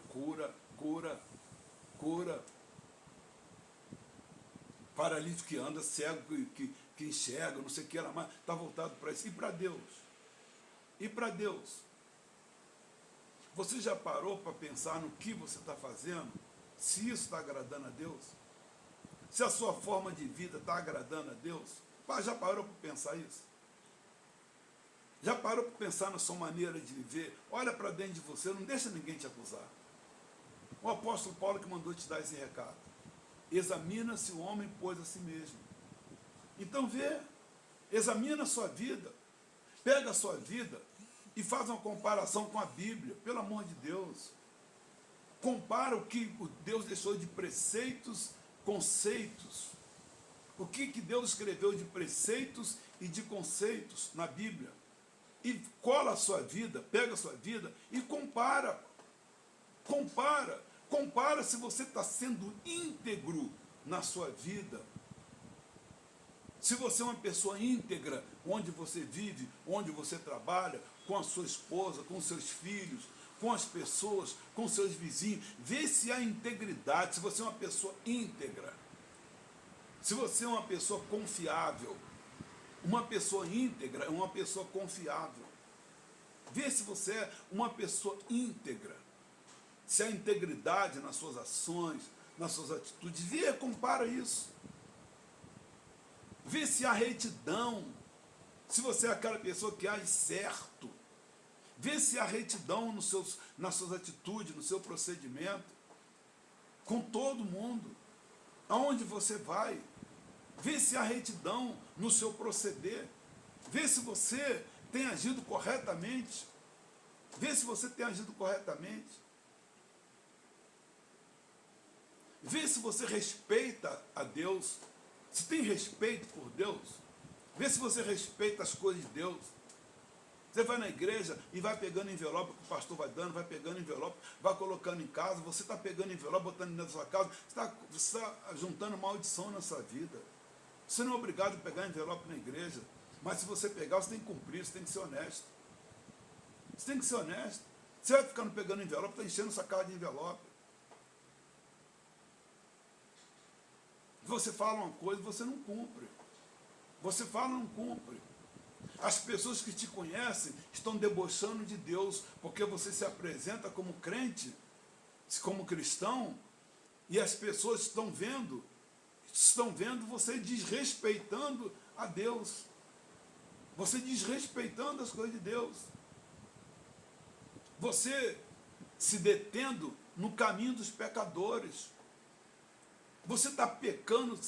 Paralítico que anda, cego que enxerga, não sei o que era mais, está voltado para isso. E para Deus? E para Deus? Você já parou para pensar no que você está fazendo? Se isso está agradando a Deus? Se a sua forma de vida está agradando a Deus? Já parou para pensar isso? Já parou para pensar na sua maneira de viver? Olha para dentro de você, não deixa ninguém te acusar. O apóstolo Paulo que mandou te dar esse recado. Examina-se o homem, pois a si mesmo. Então examina a sua vida, pega a sua vida e faz uma comparação com a Bíblia, pelo amor de Deus. Compara o que Deus deixou de preceitos, conceitos. O que Deus escreveu de preceitos e de conceitos na Bíblia. E cola a sua vida, pega a sua vida e compara. Compara se você está sendo íntegro na sua vida. Se você é uma pessoa íntegra, onde você vive, onde você trabalha, com a sua esposa, com seus filhos, com as pessoas, com seus vizinhos, vê se há integridade, se você é uma pessoa íntegra. Se você é uma pessoa confiável. Uma pessoa íntegra é uma pessoa confiável. Vê se você é uma pessoa íntegra. Se há integridade nas suas ações, nas suas atitudes. Vê, compara isso. Vê se há retidão. Se você é aquela pessoa que age certo. Vê se há retidão nas suas atitudes, no seu procedimento. Com todo mundo. Aonde você vai. Vê se há retidão no seu proceder. Vê se você tem agido corretamente. Vê se você tem agido corretamente. Vê se você respeita a Deus. Se tem respeito por Deus. Vê se você respeita as coisas de Deus. Você vai na igreja e vai pegando envelope que o pastor vai dando, vai pegando envelope, vai colocando em casa, você está pegando envelope, botando dentro da sua casa, você está juntando maldição na sua vida. Você não é obrigado a pegar envelope na igreja, mas se você pegar, você tem que cumprir, você tem que ser honesto. Você tem que ser honesto. Você vai ficando pegando envelope, está enchendo essa casa de envelope. Você fala uma coisa, você não cumpre. Você fala, não cumpre. As pessoas que te conhecem estão debochando de Deus, porque você se apresenta como crente, como cristão, e as pessoas estão vendo você desrespeitando a Deus. Você desrespeitando as coisas de Deus. Você se detendo no caminho dos pecadores. Você está pecando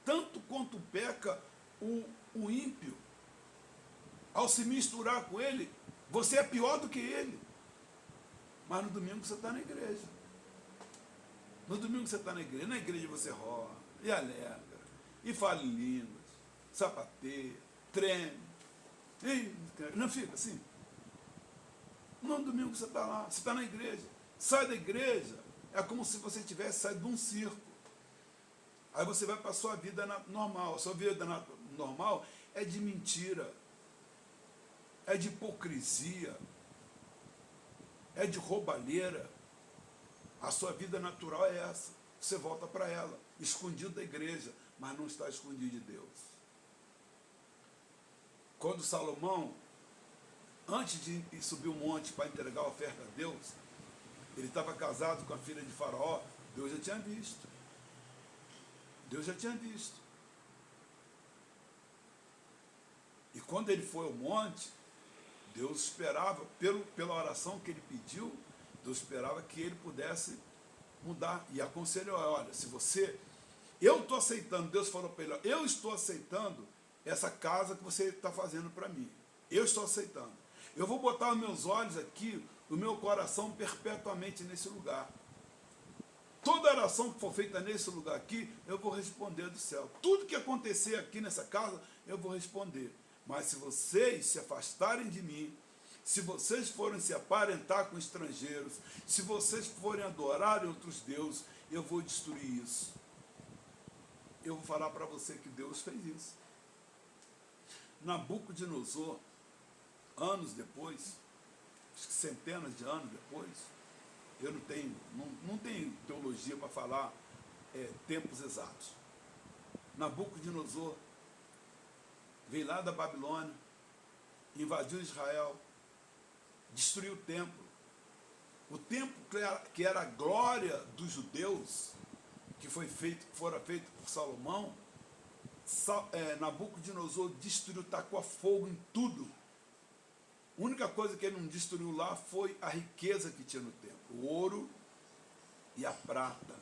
tanto quanto peca o ímpio. Ao se misturar com ele, você é pior do que ele. Mas no domingo você está na igreja. No domingo você está na igreja você rola, e alegra, e fala em línguas, sapateia, treme. E não fica assim. No domingo você está lá, você está na igreja. Sai da igreja, é como se você tivesse saído de um circo. Aí você vai para a sua vida normal. A sua vida normal é de mentira, é de hipocrisia, é de roubalheira. A sua vida natural é essa. Você volta para ela, escondido da igreja, mas não está escondido de Deus. Quando Salomão, antes de subir o monte para entregar a oferta a Deus, ele estava casado com a filha de Faraó, Deus já tinha visto. Deus já tinha visto. E quando ele foi ao monte, Deus esperava, pela oração que ele pediu, Deus esperava que ele pudesse mudar. E aconselhou, olha, se você... Eu estou aceitando, Deus falou para ele, eu estou aceitando essa casa que você está fazendo para mim. Eu estou aceitando. Eu vou botar os meus olhos aqui, o meu coração perpetuamente nesse lugar. Toda oração que for feita nesse lugar aqui, eu vou responder do céu. Tudo que acontecer aqui nessa casa, eu vou responder. Mas se vocês se afastarem de mim, se vocês forem se aparentar com estrangeiros, se vocês forem adorar outros deuses, eu vou destruir isso. Eu vou falar para você que Deus fez isso. Nabucodonosor, anos depois, centenas de anos depois, eu não tenho teologia para falar tempos exatos. Nabucodonosor veio lá da Babilônia, invadiu Israel, destruiu o templo. O templo que era a glória dos judeus, que fora feito por Salomão, Nabucodonosor destruiu, tacou fogo em tudo. A única coisa que ele não destruiu lá foi a riqueza que tinha no templo, o ouro e a prata,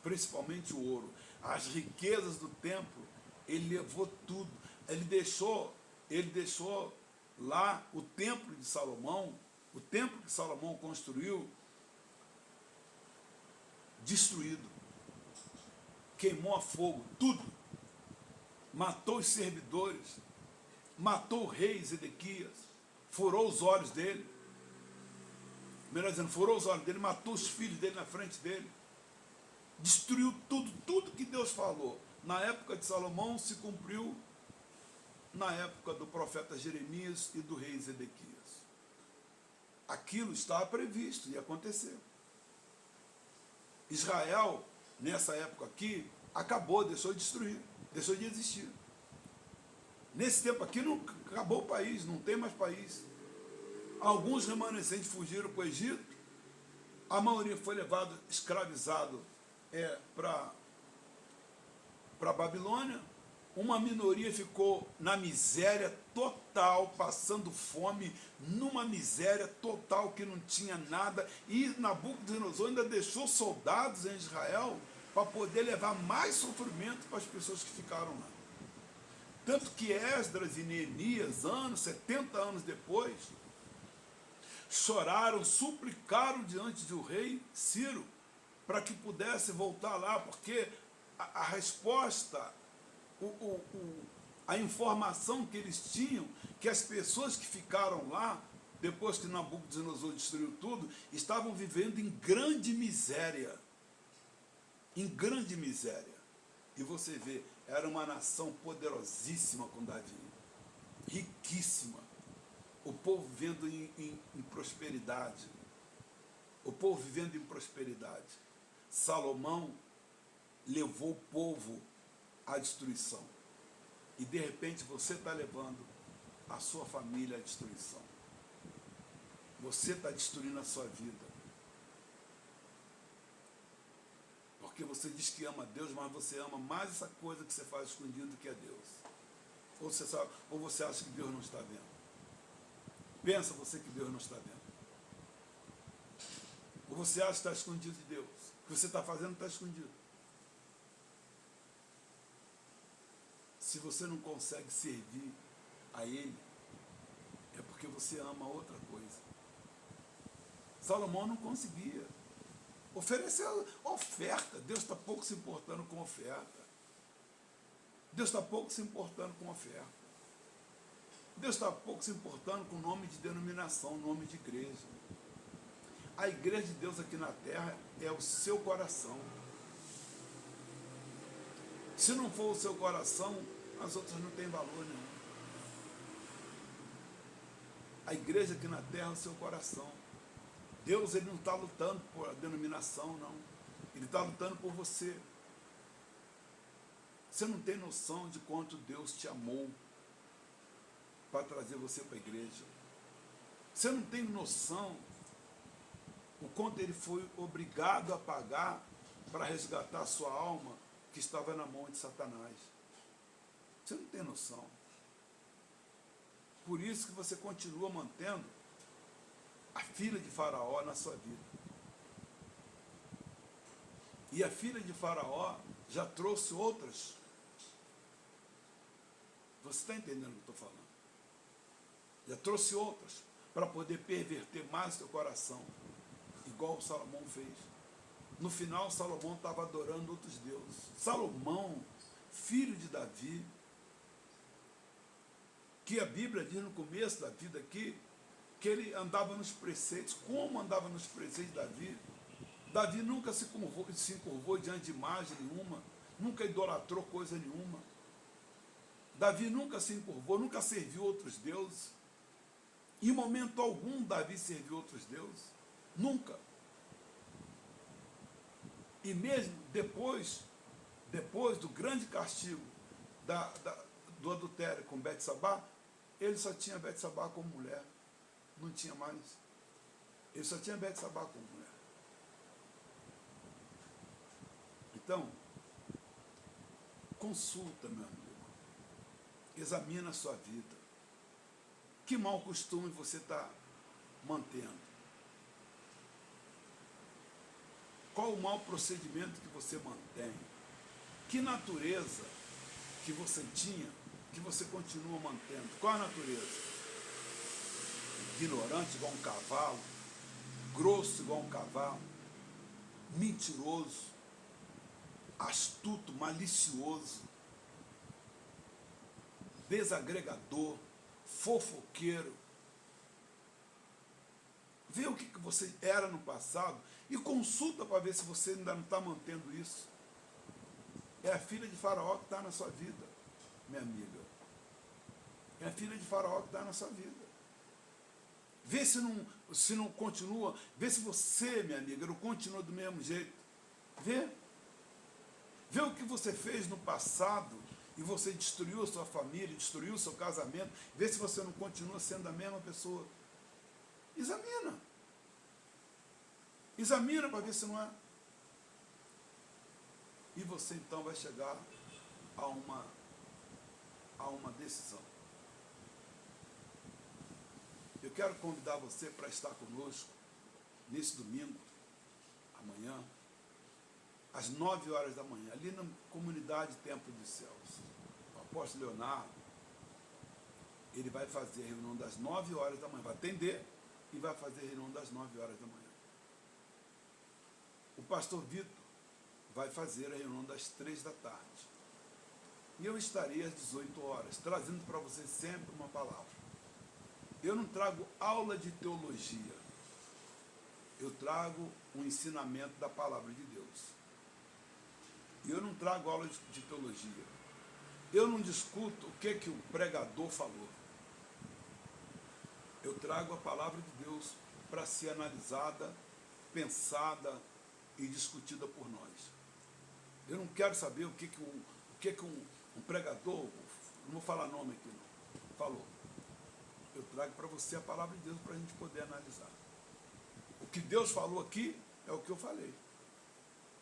principalmente o ouro. As riquezas do templo, ele levou tudo. Ele deixou lá o templo de Salomão, o templo que Salomão construiu, destruído. Queimou a fogo, tudo. Matou os servidores, matou o rei Zedequias, furou os olhos dele. Melhor dizendo, furou os olhos dele, matou os filhos dele na frente dele. Destruiu tudo que Deus falou. Na época de Salomão se cumpriu na época do profeta Jeremias e do rei Zedequias. Aquilo estava previsto e aconteceu. Israel, nessa época aqui, acabou, deixou de destruir, deixou de existir. Nesse tempo aqui não acabou o país, não tem mais país. Alguns remanescentes fugiram para o Egito, a maioria foi levado, escravizado para a Babilônia. Uma minoria ficou na miséria total, passando fome, numa miséria total que não tinha nada. E Nabucodonosor ainda deixou soldados em Israel para poder levar mais sofrimento para as pessoas que ficaram lá. Tanto que Esdras e Neemias, 70 anos depois, choraram, suplicaram diante do rei Ciro para que pudesse voltar lá, porque a resposta, a informação que eles tinham, que as pessoas que ficaram lá, depois que Nabucodonosor destruiu tudo, estavam vivendo em grande miséria. Em grande miséria. E você vê, era uma nação poderosíssima com Davi, riquíssima. o povo vivendo em prosperidade. O povo vivendo em prosperidade. Salomão levou o povo à destruição. E de repente você está levando a sua família à destruição. Você está destruindo a sua vida. Porque você diz que ama Deus, mas você ama mais essa coisa que você faz escondido do que a Deus. Ou você acha que Deus não está vendo. Pensa você que Deus não está vendo. Ou você acha que está escondido de Deus. O que você está fazendo está escondido. Se você não consegue servir a Ele, é porque você ama outra coisa. Salomão não conseguia. Oferecer oferta. Deus está pouco se importando com oferta. Deus está pouco se importando com oferta. Deus está pouco se importando com nome de denominação, nome de igreja. A igreja de Deus aqui na terra é o seu coração. Se não for o seu coração, as outras não têm valor nenhum. A igreja aqui na terra é o seu coração. Deus, ele não está lutando por a denominação, não. Ele está lutando por você. Você não tem noção de quanto Deus te amou para trazer você para a igreja. Você não tem noção o quanto ele foi obrigado a pagar para resgatar a sua alma que estava na mão de Satanás. Você não tem noção. Por isso que você continua mantendo a filha de Faraó na sua vida. E a filha de Faraó já trouxe outras. Você está entendendo o que eu estou falando? Já trouxe outras para poder perverter mais o teu coração, igual o Salomão fez. No final, Salomão estava adorando outros deuses. Salomão, filho de Davi, que a Bíblia diz no começo da vida aqui, que ele andava nos preceitos. Como andava nos preceitos de Davi? Davi nunca se encurvou diante de imagem nenhuma, nunca idolatrou coisa nenhuma. Davi nunca se encurvou, nunca serviu outros deuses. Em momento algum Davi serviu outros deuses. Nunca. E mesmo depois do grande castigo do adultério com Betsabá, ele só tinha Betsabá como mulher. Não tinha mais. Ele só tinha Betsabá como mulher. Então, consulta, meu amigo. Examina a sua vida. Que mau costume você está mantendo? Qual o mau procedimento que você mantém? Que natureza que você tinha, que você continua mantendo? Qual a natureza? Ignorante igual um cavalo, grosso igual um cavalo, mentiroso, astuto, malicioso, desagregador, fofoqueiro. Vê o que você era no passado e consulta para ver se você ainda não está mantendo isso. É a filha de Faraó que está na sua vida, minha amiga. É a filha de Faraó que está na sua vida. Vê se não continua, vê se você, minha amiga, não continua do mesmo jeito. Vê. Vê o que você fez no passado e você destruiu a sua família, destruiu o seu casamento. Vê se você não continua sendo a mesma pessoa. Examina. Examina para ver se não é. E você então vai chegar a uma decisão. Eu quero convidar você para estar conosco nesse domingo, amanhã, às 9 horas da manhã, ali na comunidade Templo dos Céus. O apóstolo Leonardo, ele vai fazer a reunião das 9 horas da manhã, vai atender e vai fazer a reunião das 9 horas da manhã. O pastor Vitor vai fazer a reunião das 3 da tarde. E eu estarei às 18 horas, trazendo para você sempre uma palavra. Eu não trago aula de teologia, eu trago um ensinamento da palavra de Deus. Eu não trago aula de teologia. Eu não discuto o que o pregador falou. Eu trago a palavra de Deus para ser analisada, pensada e discutida por nós. Eu não quero saber o que um pregador, não vou falar nome aqui não, falou. Eu trago para você a palavra de Deus para a gente poder analisar. O que Deus falou aqui é o que eu falei.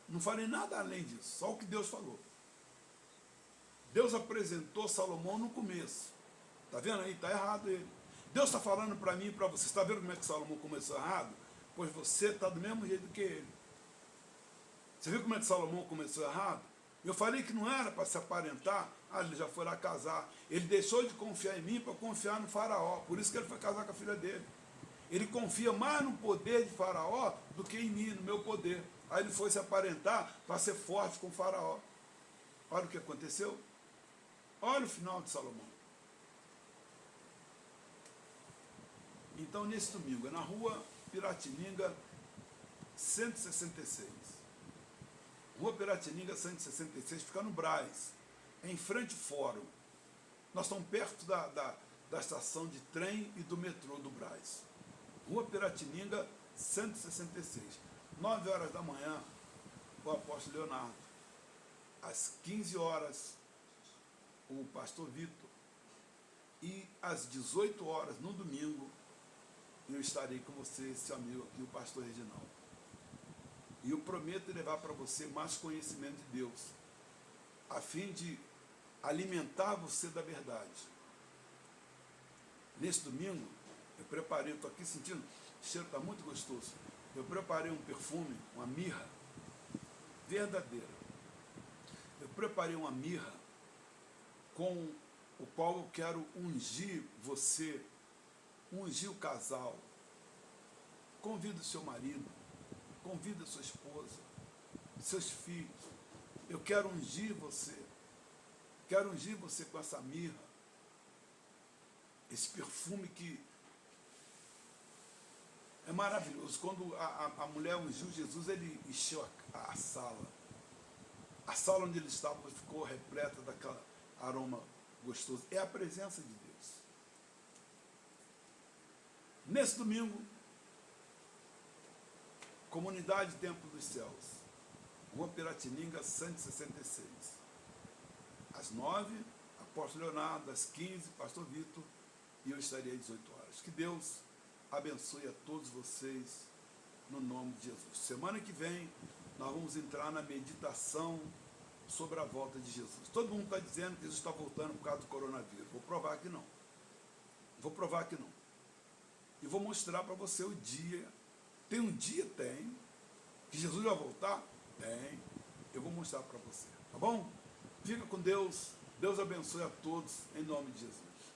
Não falei nada além disso, só o que Deus falou. Deus apresentou Salomão no começo. Está vendo aí? Está errado ele. Deus está falando para mim e para você. Está vendo como é que Salomão começou errado? Pois você está do mesmo jeito que ele. Você viu como é que Salomão começou errado? Eu falei que não era para se aparentar. Ele já foi lá casar. Ele deixou de confiar em mim para confiar no faraó. Por isso que ele foi casar com a filha dele. Ele confia mais no poder de faraó do que em mim, no meu poder. Aí ele foi se aparentar para ser forte com o faraó. Olha o que aconteceu. Olha o final de Salomão. Então, nesse domingo, é na rua Piratininga 166. Rua Piratininga 166, fica no Brás, é em frente ao fórum. Nós estamos perto da estação de trem e do metrô do Brás. Rua Piratininga 166. 9 horas da manhã, o apóstolo Leonardo. Às 15 horas, o pastor Vitor. E às 18 horas, no domingo, eu estarei com você, seu amigo aqui, o pastor Reginaldo. E eu prometo levar para você mais conhecimento de Deus, a fim de alimentar você da verdade. Nesse domingo, eu preparei, estou aqui sentindo, o cheiro está muito gostoso. Eu preparei um perfume, uma mirra verdadeira. Eu preparei uma mirra com o qual eu quero ungir você, ungir o casal. Convida o seu marido, convida a sua esposa, seus filhos. Eu quero ungir você. Quero ungir você com essa mirra. Esse perfume que é maravilhoso. Quando a mulher ungiu Jesus, ele encheu a sala. A sala onde ele estava ficou repleta daquele aroma gostoso. É a presença de Deus. Nesse domingo, Comunidade Templo dos Céus, Rua Piratininga 166. Às 9, apóstolo Leonardo, às 15, pastor Vitor, e eu estarei às 18 horas. Que Deus abençoe a todos vocês, no nome de Jesus. Semana que vem, nós vamos entrar na meditação sobre a volta de Jesus. Todo mundo está dizendo que Jesus está voltando por causa do coronavírus. Vou provar que não. Vou provar que não. E vou mostrar para você o dia. Tem um dia? Tem. Que Jesus vai voltar? Tem. Eu vou mostrar para você. Tá bom? Fica com Deus. Deus abençoe a todos, em nome de Jesus.